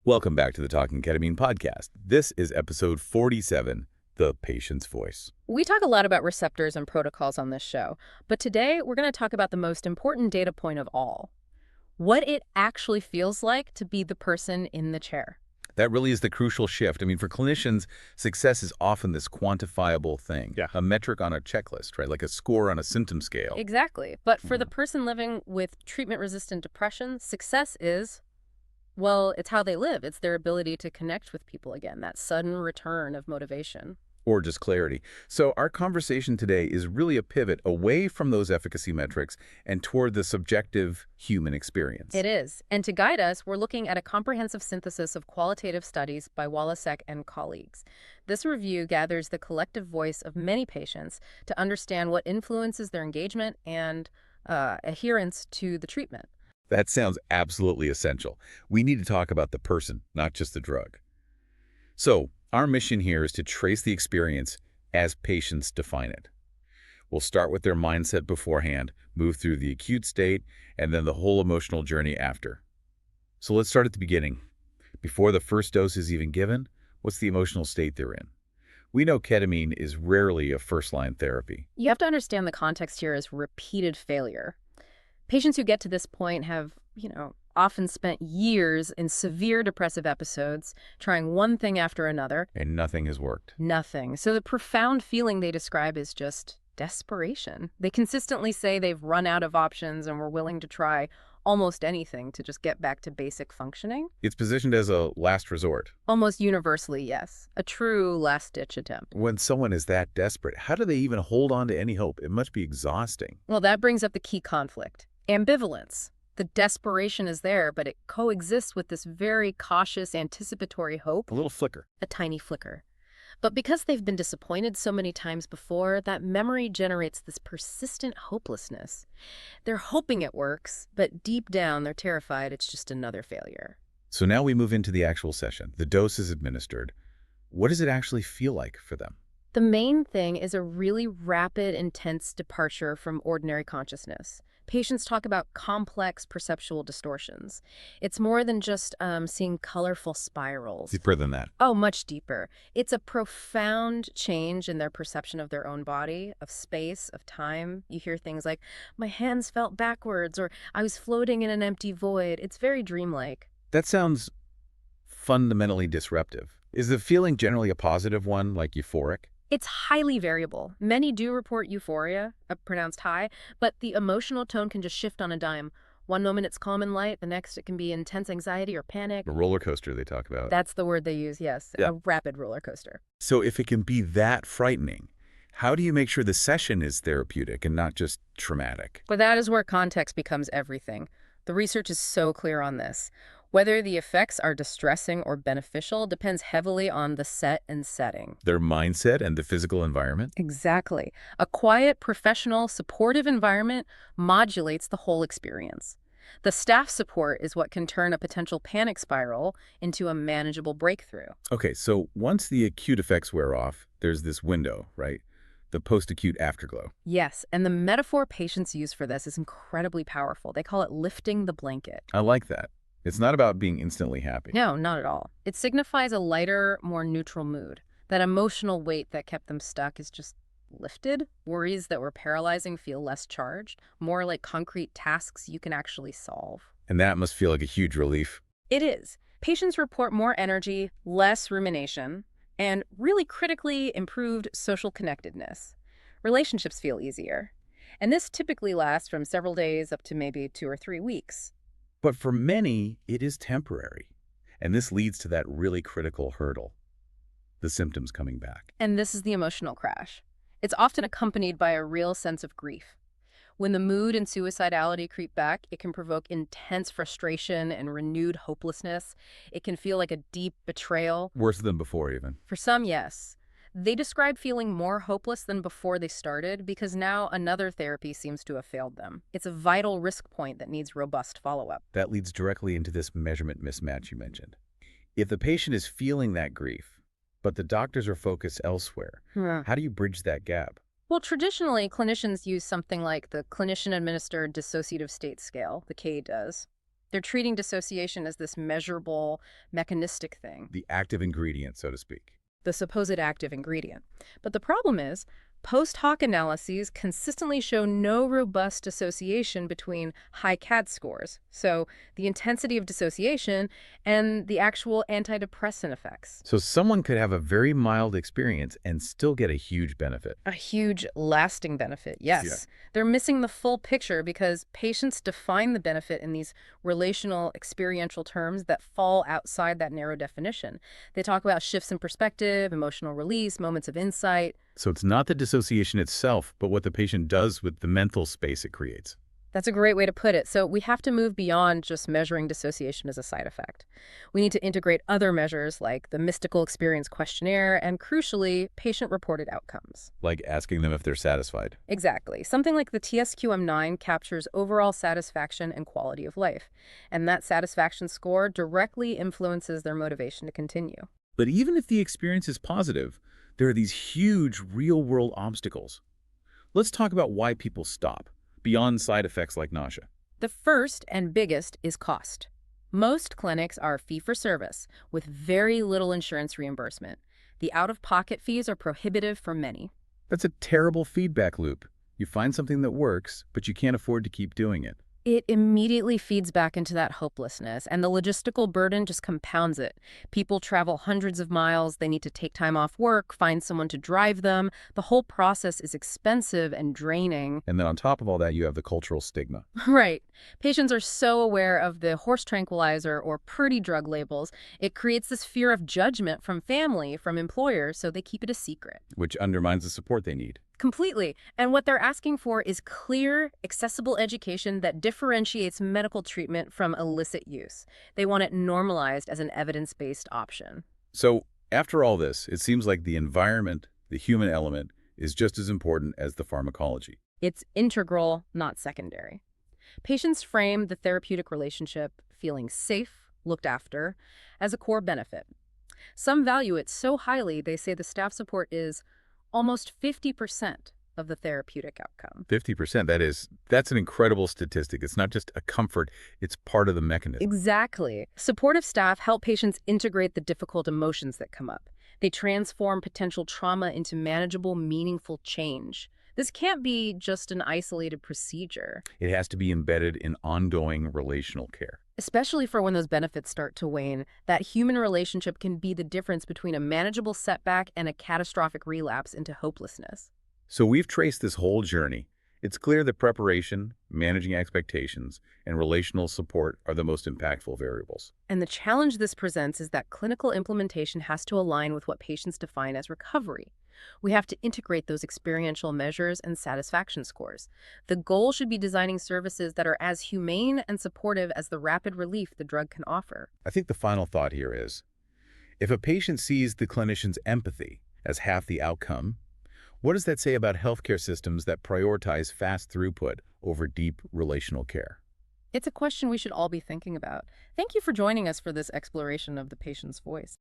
Welcome back to the Talking Ketamine podcast. This is episode 47, The Patient's Voice. We talk a lot about receptors and protocols on this show, but today we're going to talk about the most important data point of all. What it actually feels like to be the person in the chair. That really is the crucial shift. I mean, for clinicians, success is often this quantifiable thing. Yeah. A metric on a checklist, right? Like a score on a symptom scale. Exactly. But for the person living with treatment-resistant depression, success is, well, it's how they live. It's their ability to connect with people again, that sudden return of motivation. Or just clarity. So our conversation today is really a pivot away from those efficacy metrics and toward the subjective human experience. It is. And to guide us, we're looking at a comprehensive synthesis of qualitative studies by Walasek and colleagues. This review gathers the collective voice of many patients to understand what influences their engagement and adherence to the treatment. That sounds absolutely essential. We need to talk about the person, not just the drug. So, our mission here is to trace the experience as patients define it. We'll start with their mindset beforehand, move through the acute state, and then the whole emotional journey after. So let's start at the beginning. Before the first dose is even given, what's the emotional state they're in? We know ketamine is rarely a first-line therapy. You have to understand the context here is repeated failure. Patients who get to this point have, often spent years in severe depressive episodes, trying one thing after another. And nothing has worked. Nothing. So the profound feeling they describe is just desperation. They consistently say they've run out of options and were willing to try almost anything to just get back to basic functioning. It's positioned as a last resort. Almost universally, yes. A true last-ditch attempt. When someone is that desperate, how do they even hold on to any hope? It must be exhausting. Well, that brings up the key conflict. Ambivalence. The desperation is there, but it coexists with this very cautious, anticipatory hope. A little flicker. A tiny flicker. But because they've been disappointed so many times before, that memory generates this persistent hopelessness. They're hoping it works, but deep down they're terrified it's just another failure. So now we move into the actual session. The dose is administered. What does it actually feel like for them? The main thing is a really rapid, intense departure from ordinary consciousness. Patients talk about complex perceptual distortions. It's more than just seeing colorful spirals. Deeper than that. Oh, much deeper. It's a profound change in their perception of their own body, of space, of time. You hear things like, my hands felt backwards, or I was floating in an empty void. It's very dreamlike. That sounds fundamentally disruptive. Is the feeling generally a positive one, like euphoric? It's highly variable. Many do report euphoria, a pronounced high, but the emotional tone can just shift on a dime. One moment it's calm and light, the next it can be intense anxiety or panic. A roller coaster they talk about. That's the word they use, yes. Yeah. A rapid roller coaster. So if it can be that frightening, how do you make sure the session is therapeutic and not just traumatic? But that is where context becomes everything. The research is so clear on this. Whether the effects are distressing or beneficial depends heavily on the set and setting. Their mindset and the physical environment? Exactly. A quiet, professional, supportive environment modulates the whole experience. The staff support is what can turn a potential panic spiral into a manageable breakthrough. Okay, so once the acute effects wear off, there's this window, right? The post-acute afterglow. Yes, and the metaphor patients use for this is incredibly powerful. They call it lifting the blanket. I like that. It's not about being instantly happy. No, not at all. It signifies a lighter, more neutral mood. That emotional weight that kept them stuck is just lifted. Worries that were paralyzing feel less charged, more like concrete tasks you can actually solve. And that must feel like a huge relief. It is. Patients report more energy, less rumination, and really critically improved social connectedness. Relationships feel easier. And this typically lasts from several days up to maybe 2 or 3 weeks. But for many, it is temporary. And this leads to that really critical hurdle, the symptoms coming back. And this is the emotional crash. It's often accompanied by a real sense of grief. When the mood and suicidality creep back, it can provoke intense frustration and renewed hopelessness. It can feel like a deep betrayal. Worse than before, even. For some, yes. They describe feeling more hopeless than before they started because now another therapy seems to have failed them. It's a vital risk point that needs robust follow-up. That leads directly into this measurement mismatch you mentioned. If the patient is feeling that grief, but the doctors are focused elsewhere, how do you bridge that gap? Well, traditionally, clinicians use something like the clinician-administered dissociative state scale, the K does. They're treating dissociation as this measurable, mechanistic thing, The active ingredient, so to speak. the supposed active ingredient. But the problem is, post hoc analyses consistently show no robust association between high CAD scores, so the intensity of dissociation, and the actual antidepressant effects. So someone could have a very mild experience and still get a huge benefit. A huge lasting benefit, Yeah. yes. They're missing the full picture because patients define the benefit in these relational experiential terms that fall outside that narrow definition. They talk about shifts in perspective, emotional release, moments of insight. So it's not the dissociation itself, but what the patient does with the mental space it creates. That's a great way to put it. So we have to move beyond just measuring dissociation as a side effect. We need to integrate other measures like the mystical experience questionnaire and, crucially, patient-reported outcomes. Like asking them if they're satisfied. Exactly. Something like the TSQM-9 captures overall satisfaction and quality of life, and that satisfaction score directly influences their motivation to continue. But even if the experience is positive, there are these huge real-world obstacles. Let's talk about why people stop, beyond side effects like nausea. The first and biggest is cost. Most clinics are fee-for-service, with very little insurance reimbursement. The out-of-pocket fees are prohibitive for many. That's a terrible feedback loop. You find something that works, but you can't afford to keep doing it. It immediately feeds back into that hopelessness, and the logistical burden just compounds it. People travel hundreds of miles, they need to take time off work, find someone to drive them. The whole process is expensive and draining. And then on top of all that, you have the cultural stigma. Right. Patients are so aware of the horse tranquilizer or pretty drug labels, it creates this fear of judgment from family, from employers, so they keep it a secret. Which undermines the support they need. Completely. And what they're asking for is clear, accessible education that differentiates medical treatment from illicit use. They want it normalized as an evidence-based option. So after all this, it seems like the environment, the human element, is just as important as the pharmacology. It's integral, not secondary. Patients frame the therapeutic relationship, feeling safe, looked after, as a core benefit. Some value it so highly they say the staff support is almost 50% of the therapeutic outcome. 50%, that's an incredible statistic. It's not just a comfort, it's part of the mechanism. Exactly. Supportive staff help patients integrate the difficult emotions that come up. They transform potential trauma into manageable, meaningful change. This can't be just an isolated procedure. It has to be embedded in ongoing relational care. Especially for when those benefits start to wane, that human relationship can be the difference between a manageable setback and a catastrophic relapse into hopelessness. So we've traced this whole journey. It's clear that preparation, managing expectations, and relational support are the most impactful variables. And the challenge this presents is that clinical implementation has to align with what patients define as recovery. We have to integrate those experiential measures and satisfaction scores. The goal should be designing services that are as humane and supportive as the rapid relief the drug can offer. I think the final thought here is, if a patient sees the clinician's empathy as half the outcome, what does that say about healthcare systems that prioritize fast throughput over deep relational care? It's a question we should all be thinking about. Thank you for joining us for this exploration of the patient's voice.